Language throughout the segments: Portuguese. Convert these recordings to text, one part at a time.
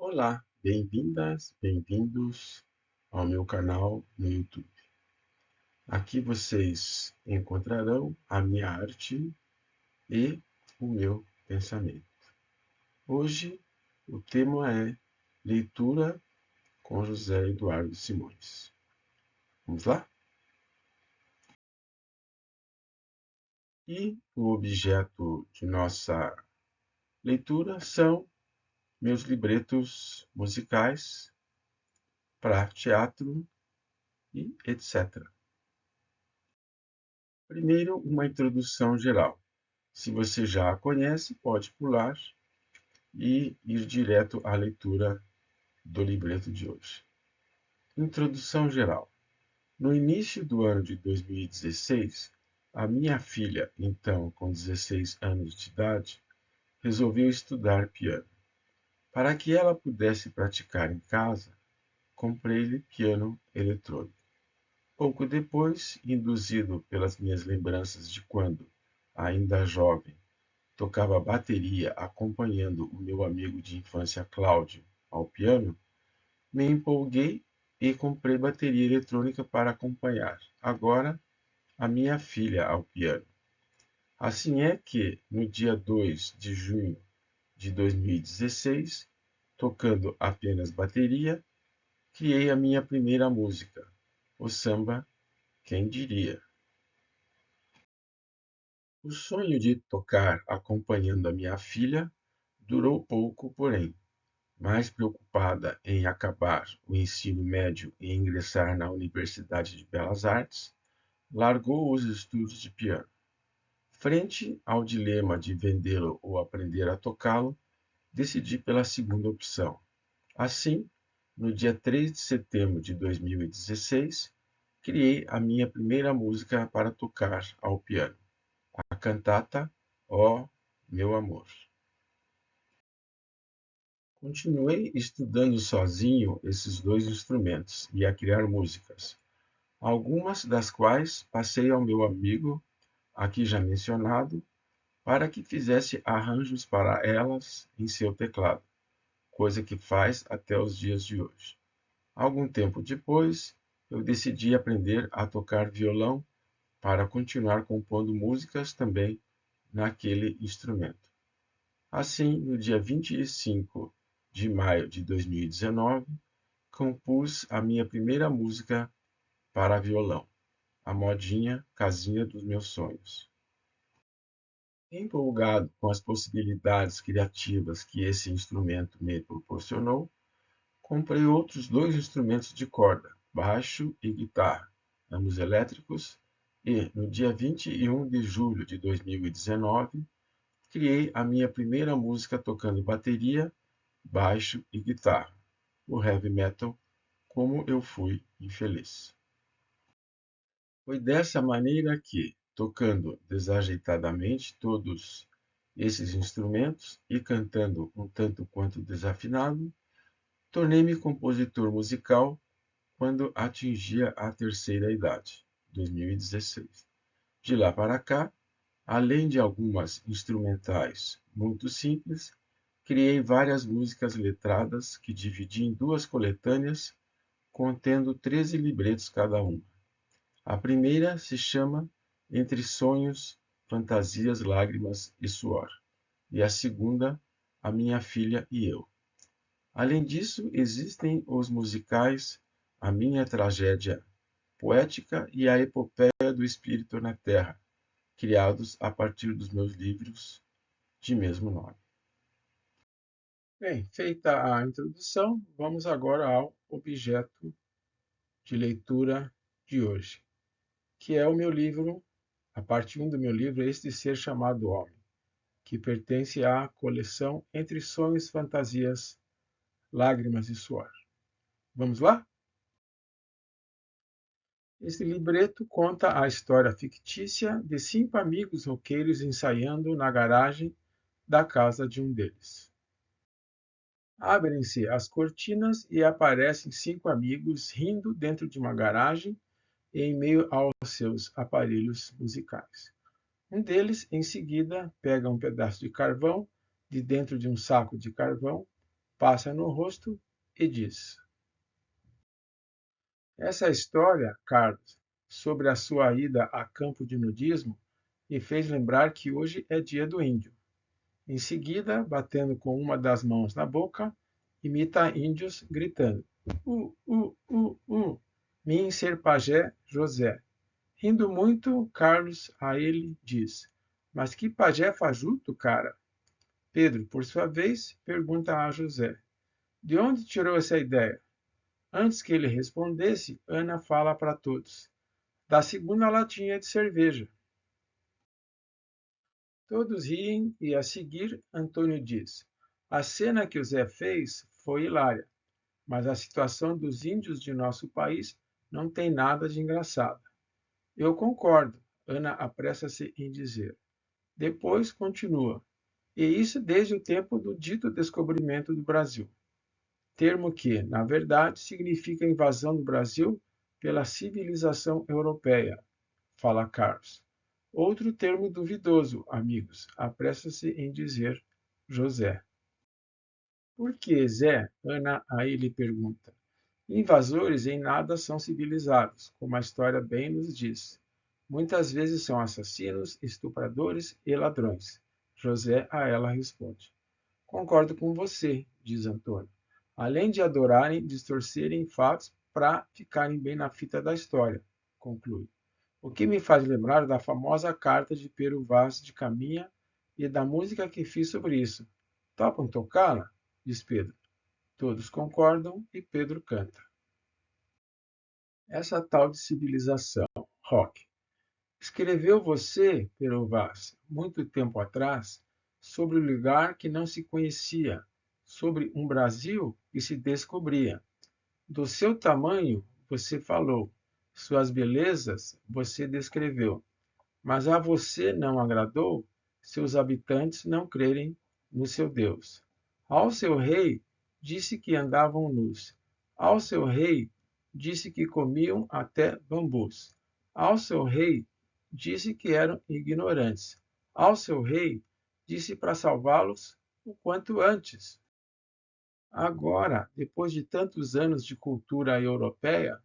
Olá, bem-vindas, bem-vindos ao meu canal no YouTube. Aqui vocês encontrarão a minha arte e o meu pensamento. Hoje o tema é leitura com José Eduardo Simões. Vamos lá? E o objeto de nossa leitura são meus libretos musicais para teatro e etc. Primeiro, uma introdução geral. Se você já a conhece, pode pular e ir direto à leitura do libreto de hoje. Introdução geral. No início do ano de 2016, a minha filha, então com 16 anos de idade, resolveu estudar piano. Para que ela pudesse praticar em casa, comprei-lhe piano eletrônico. Pouco depois, induzido pelas minhas lembranças de quando, ainda jovem, tocava bateria acompanhando o meu amigo de infância Cláudio ao piano, me empolguei e comprei bateria eletrônica para acompanhar, agora, a minha filha ao piano. Assim é que, no dia 2 de junho de 2016, tocando apenas bateria, criei a minha primeira música, o samba Quem Diria. O sonho de tocar acompanhando a minha filha durou pouco, porém, mais preocupada em acabar o ensino médio e ingressar na Universidade de Belas Artes, largou os estudos de piano. Frente ao dilema de vendê-lo ou aprender a tocá-lo, decidi pela segunda opção. Assim, no dia 3 de setembro de 2016, criei a minha primeira música para tocar ao piano, a cantata Ó Meu Amor. Continuei estudando sozinho esses dois instrumentos e a criar músicas, algumas das quais passei ao meu amigo, aqui já mencionado, para que fizesse arranjos para elas em seu teclado, coisa que faz até os dias de hoje. Algum tempo depois, eu decidi aprender a tocar violão para continuar compondo músicas também naquele instrumento. Assim, no dia 25 de maio de 2019, compus a minha primeira música para violão, a modinha Casinha dos Meus Sonhos. Empolgado com as possibilidades criativas que esse instrumento me proporcionou, comprei outros dois instrumentos de corda, baixo e guitarra, ambos elétricos, e, no dia 21 de julho de 2019, criei a minha primeira música tocando bateria, baixo e guitarra, o heavy metal, Como Eu Fui Infeliz. Foi dessa maneira que, tocando desajeitadamente todos esses instrumentos e cantando um tanto quanto desafinado, tornei-me compositor musical quando atingia a terceira idade, 2016. De lá para cá, além de algumas instrumentais muito simples, criei várias músicas letradas que dividi em duas coletâneas, contendo 13 libretos cada uma. A primeira se chama Entre Sonhos, Fantasias, Lágrimas e Suor, e a segunda, A Minha Filha e Eu. Além disso, existem os musicais A Minha Tragédia Poética e A Epopeia do Espírito na Terra, criados a partir dos meus livros de mesmo nome. Bem, feita a introdução, vamos agora ao objeto de leitura de hoje, que é o meu livro, a parte 1 do meu livro, Este Ser Chamado Homem, que pertence à coleção Entre Sonhos, Fantasias, Lágrimas e Suor. Vamos lá? Este libreto conta a história fictícia de 5 amigos roqueiros ensaiando na garagem da casa de um deles. Abrem-se as cortinas e aparecem 5 amigos rindo dentro de uma garagem em meio aos seus aparelhos musicais. Um deles, em seguida, pega um pedaço de carvão de dentro de um saco de carvão, passa no rosto e diz: essa história, Carlos, sobre a sua ida a campo de nudismo, me fez lembrar que hoje é dia do índio. Em seguida, batendo com uma das mãos na boca, imita índios gritando: Min ser pajé José. Rindo muito, Carlos a ele diz: mas que pajé fajuto, cara! Pedro, por sua vez, pergunta a José: de onde tirou essa ideia? Antes que ele respondesse, Ana fala para todos: da segunda latinha de cerveja. Todos riem e, a seguir, Antônio diz: a cena que o Zé fez foi hilária, mas a situação dos índios de nosso país não tem nada de engraçado. Eu concordo, Ana apressa-se em dizer. Depois continua: e isso desde o tempo do dito descobrimento do Brasil. Termo que, na verdade, significa invasão do Brasil pela civilização europeia, fala Carlos. Outro termo duvidoso, amigos, apressa-se em dizer José. Por que, Zé? Ana aí lhe pergunta. Invasores em nada são civilizados, como a história bem nos diz. Muitas vezes são assassinos, estupradores e ladrões. José a ela responde. Concordo com você, diz Antônio. Além de adorarem distorcerem fatos para ficarem bem na fita da história, conclui. O que me faz lembrar da famosa carta de Pero Vaz de Caminha e da música que fiz sobre isso. Topam tocá-la? Diz Pedro. Todos concordam e Pedro canta. Essa tal de civilização, rock. Escreveu você, Pero Vaz, muito tempo atrás, sobre o lugar que não se conhecia, sobre um Brasil que se descobria. Do seu tamanho, você falou, suas belezas você descreveu, mas a você não agradou seus habitantes não crerem no seu Deus. Ao seu rei, disse que andavam nus. Ao seu rei, disse que comiam até bambus. Ao seu rei, disse que eram ignorantes. Ao seu rei, disse para salvá-los o quanto antes. Agora, depois de tantos anos de cultura europeia,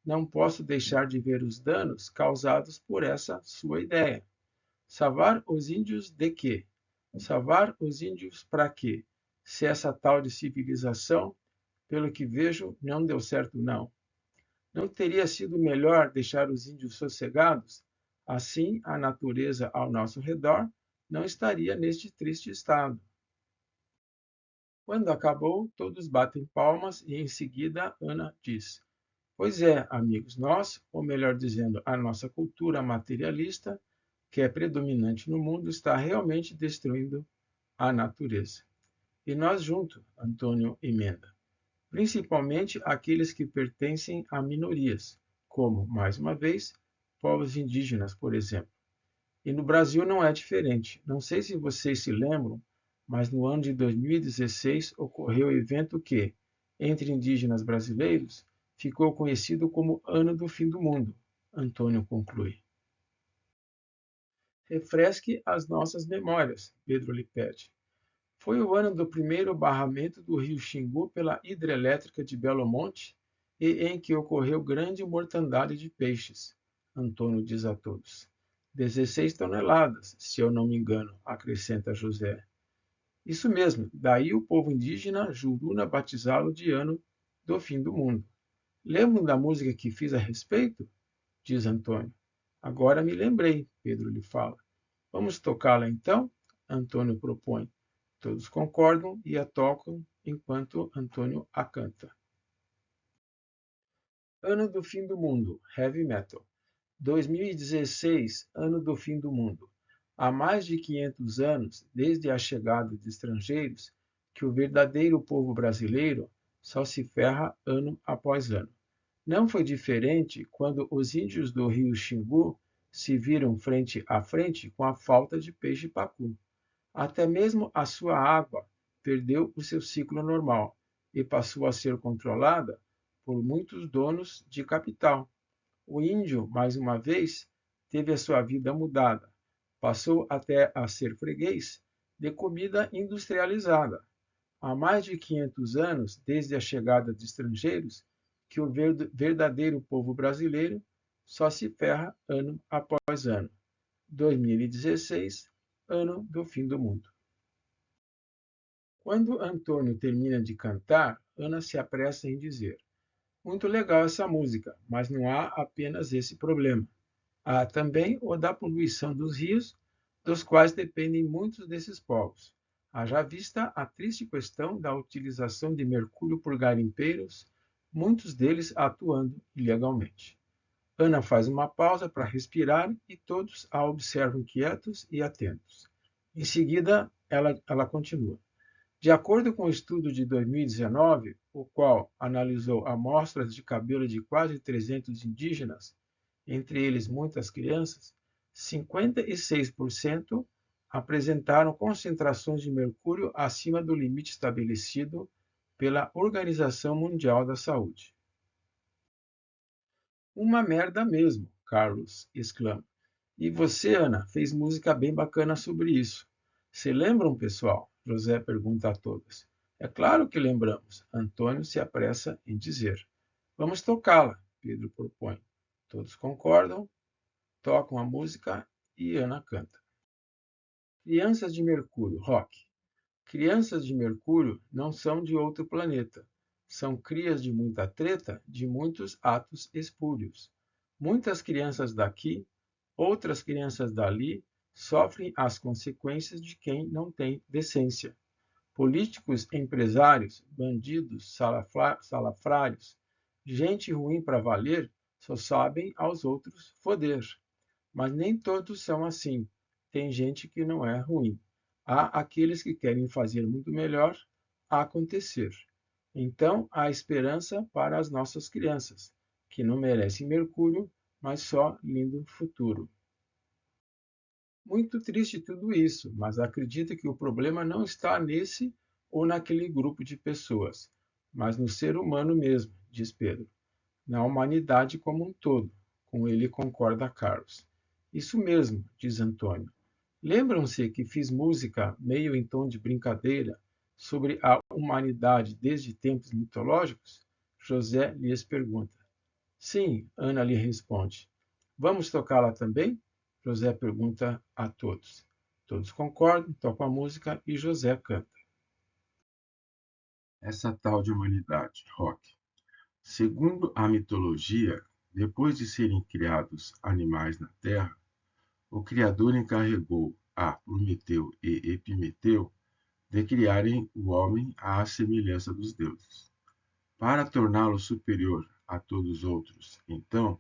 não posso deixar de ver os danos causados por essa sua ideia. Salvar os índios de quê? Salvar os índios para quê? Se essa tal de civilização, pelo que vejo, não deu certo, não. Não teria sido melhor deixar os índios sossegados? Assim, a natureza ao nosso redor não estaria neste triste estado. Quando acabou, todos batem palmas e em seguida Ana diz: pois é, amigos, nós, ou melhor dizendo, a nossa cultura materialista, que é predominante no mundo, está realmente destruindo a natureza. E nós junto, Antônio emenda, principalmente aqueles que pertencem a minorias, como, mais uma vez, povos indígenas, por exemplo. E no Brasil não é diferente. Não sei se vocês se lembram, mas no ano de 2016 ocorreu o evento que, entre indígenas brasileiros, ficou conhecido como Ano do Fim do Mundo, Antônio conclui. Refresque as nossas memórias, Pedro lhe pede. Foi o ano do primeiro barramento do rio Xingu pela hidrelétrica de Belo Monte e em que ocorreu grande mortandade de peixes, Antônio diz a todos. 16 toneladas, se eu não me engano, acrescenta José. Isso mesmo, daí o povo indígena Juruna batizá-lo de Ano do Fim do Mundo. Lembram da música que fiz a respeito? Diz Antônio. Agora me lembrei, Pedro lhe fala. Vamos tocá-la então? Antônio propõe. Todos concordam e a tocam enquanto Antônio a canta. Ano do Fim do Mundo, Heavy Metal. 2016, Ano do Fim do Mundo. Há mais de 500 anos, desde a chegada de estrangeiros, que o verdadeiro povo brasileiro só se ferra ano após ano. Não foi diferente quando os índios do rio Xingu se viram frente a frente com a falta de peixe-pacu. Até mesmo a sua água perdeu o seu ciclo normal e passou a ser controlada por muitos donos de capital. O índio, mais uma vez, teve a sua vida mudada. Passou até a ser freguês de comida industrializada. há mais de 500 anos, desde a chegada de estrangeiros, que o verdadeiro povo brasileiro só se ferra ano após ano. 2016, ano do fim do mundo. Quando Antônio termina de cantar, Ana se apressa em dizer: muito legal essa música, mas não há apenas esse problema. Há também o da poluição dos rios, dos quais dependem muitos desses povos. Haja vista a triste questão da utilização de mercúrio por garimpeiros, muitos deles atuando ilegalmente. Ana faz uma pausa para respirar e todos a observam quietos e atentos. Em seguida, ela continua. De acordo com o estudo de 2019, o qual analisou amostras de cabelo de quase 300 indígenas, entre eles muitas crianças, 56% apresentaram concentrações de mercúrio acima do limite estabelecido pela Organização Mundial da Saúde. Uma merda mesmo, Carlos exclama. E você, Ana, fez música bem bacana sobre isso. Se lembram, pessoal? José pergunta a todos. É claro que lembramos. Antônio se apressa em dizer. Vamos tocá-la, Pedro propõe. Todos concordam, tocam a música e Ana canta. Crianças de Mercúrio, rock. Crianças de Mercúrio não são de outro planeta. São crias de muita treta, de muitos atos espúrios. Muitas crianças daqui, outras crianças dali, sofrem as consequências de quem não tem decência. Políticos, empresários, bandidos, salafrários, gente ruim para valer, só sabem aos outros foder. Mas nem todos são assim. Tem gente que não é ruim. Há aqueles que querem fazer muito melhor acontecer. Então, há esperança para as nossas crianças, que não merecem mercúrio, mas só lindo futuro. Muito triste tudo isso, mas acredito que o problema não está nesse ou naquele grupo de pessoas, mas no ser humano mesmo, diz Pedro, na humanidade como um todo. Com ele concorda Carlos. Isso mesmo, diz Antônio. Lembram-se que fiz música meio em tom de brincadeira sobre a humanidade desde tempos mitológicos? José lhes pergunta. Sim, Ana lhe responde. Vamos tocá-la também? José pergunta a todos. Todos concordam, tocam a música e José canta. Essa tal de humanidade, rock. Segundo a mitologia, depois de serem criados animais na Terra, o Criador encarregou a Prometeu e Epimeteu de criarem o homem à semelhança dos deuses. Para torná-lo superior a todos os outros, então,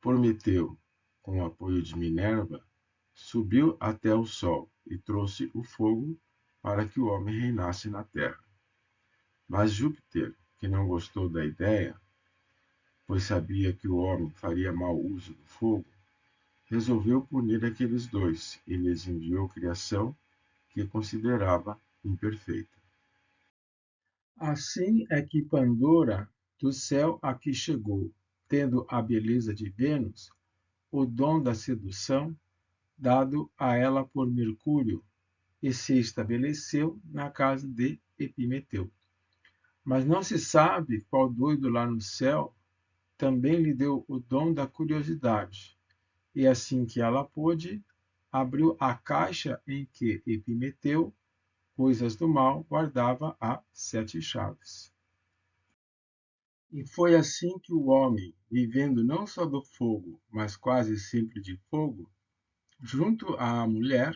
Prometeu, com o apoio de Minerva, subiu até o sol e trouxe o fogo para que o homem reinasse na terra. Mas Júpiter, que não gostou da ideia, pois sabia que o homem faria mau uso do fogo, resolveu punir aqueles dois e lhes enviou criação que considerava imperfeita. Assim é que Pandora do céu aqui chegou, tendo a beleza de Vênus, o dom da sedução, dado a ela por Mercúrio, e se estabeleceu na casa de Epimeteu. Mas não se sabe qual doido lá no céu também lhe deu o dom da curiosidade, e assim que ela pôde, abriu a caixa em que Epimeteu, coisas do mal, guardava as 7 chaves. E foi assim que o homem, vivendo não só do fogo, mas quase sempre de fogo, junto à mulher,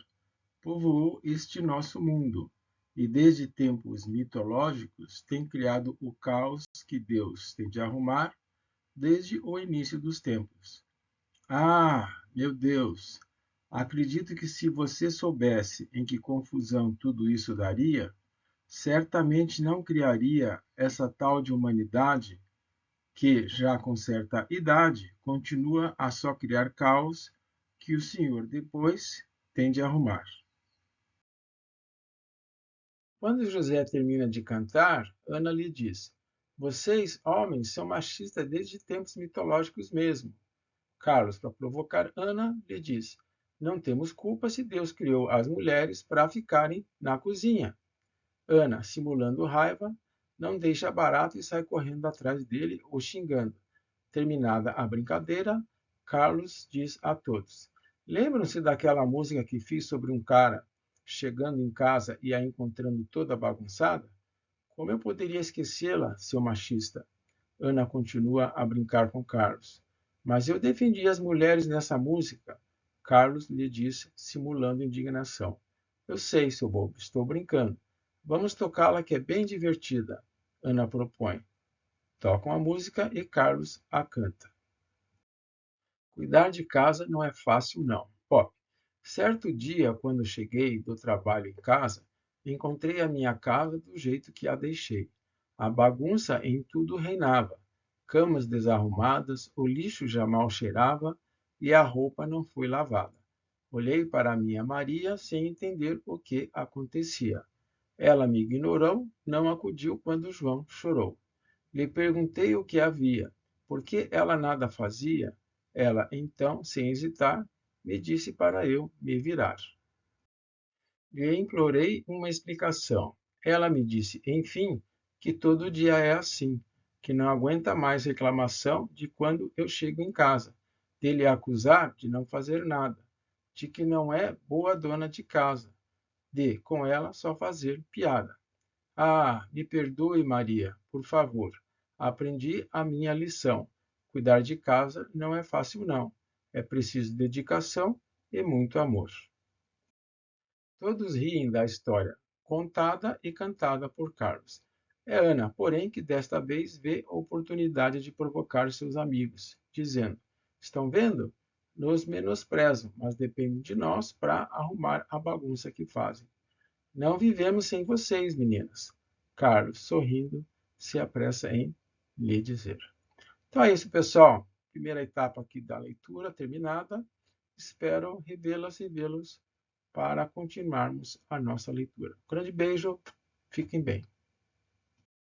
povoou este nosso mundo, e desde tempos mitológicos tem criado o caos que Deus tem de arrumar desde o início dos tempos. Ah, meu Deus! Acredito que se você soubesse em que confusão tudo isso daria, certamente não criaria essa tal de humanidade que, já com certa idade, continua a só criar caos que o Senhor depois tem de arrumar. Quando José termina de cantar, Ana lhe diz: vocês, homens, são machistas desde tempos mitológicos mesmo. Carlos, para provocar Ana, lhe diz: não temos culpa se Deus criou as mulheres para ficarem na cozinha. Ana, simulando raiva, não deixa barato e sai correndo atrás dele, o xingando. Terminada a brincadeira, Carlos diz a todos: Lembram-se daquela música que fiz sobre um cara chegando em casa e a encontrando toda bagunçada? Como eu poderia esquecê-la, seu machista? Ana continua a brincar com Carlos. Mas eu defendi as mulheres nessa música, Carlos lhe disse, simulando indignação. Eu sei, seu bobo, estou brincando. Vamos tocá-la que é bem divertida, Ana propõe. Tocam a música e Carlos a canta. Cuidar de casa não é fácil, não. Ó, certo dia, quando cheguei do trabalho em casa, encontrei a minha casa do jeito que a deixei. A bagunça em tudo reinava. Camas desarrumadas, o lixo já mal cheirava e a roupa não foi lavada. Olhei para minha Maria sem entender o que acontecia. Ela me ignorou, não acudiu quando João chorou. Lhe perguntei o que havia, por que ela nada fazia. Ela, então, sem hesitar, me disse para eu me virar. Lhe implorei uma explicação. Ela me disse, enfim, que todo dia é assim, que não aguenta mais reclamação de quando eu chego em casa, dele acusar de não fazer nada, de que não é boa dona de casa, de, com ela, só fazer piada. Ah, me perdoe, Maria, por favor. Aprendi a minha lição. Cuidar de casa não é fácil, não. É preciso dedicação e muito amor. Todos riem da história, contada e cantada por Carlos. É Ana, porém, que desta vez vê oportunidade de provocar seus amigos, dizendo: Estão vendo? Nos menosprezam, mas depende de nós para arrumar a bagunça que fazem. Não vivemos sem vocês, meninas. Carlos, sorrindo, se apressa em lhe dizer. Então é isso, pessoal. Primeira etapa aqui da leitura terminada. Espero revê-las e vê-los para continuarmos a nossa leitura. Um grande beijo, fiquem bem.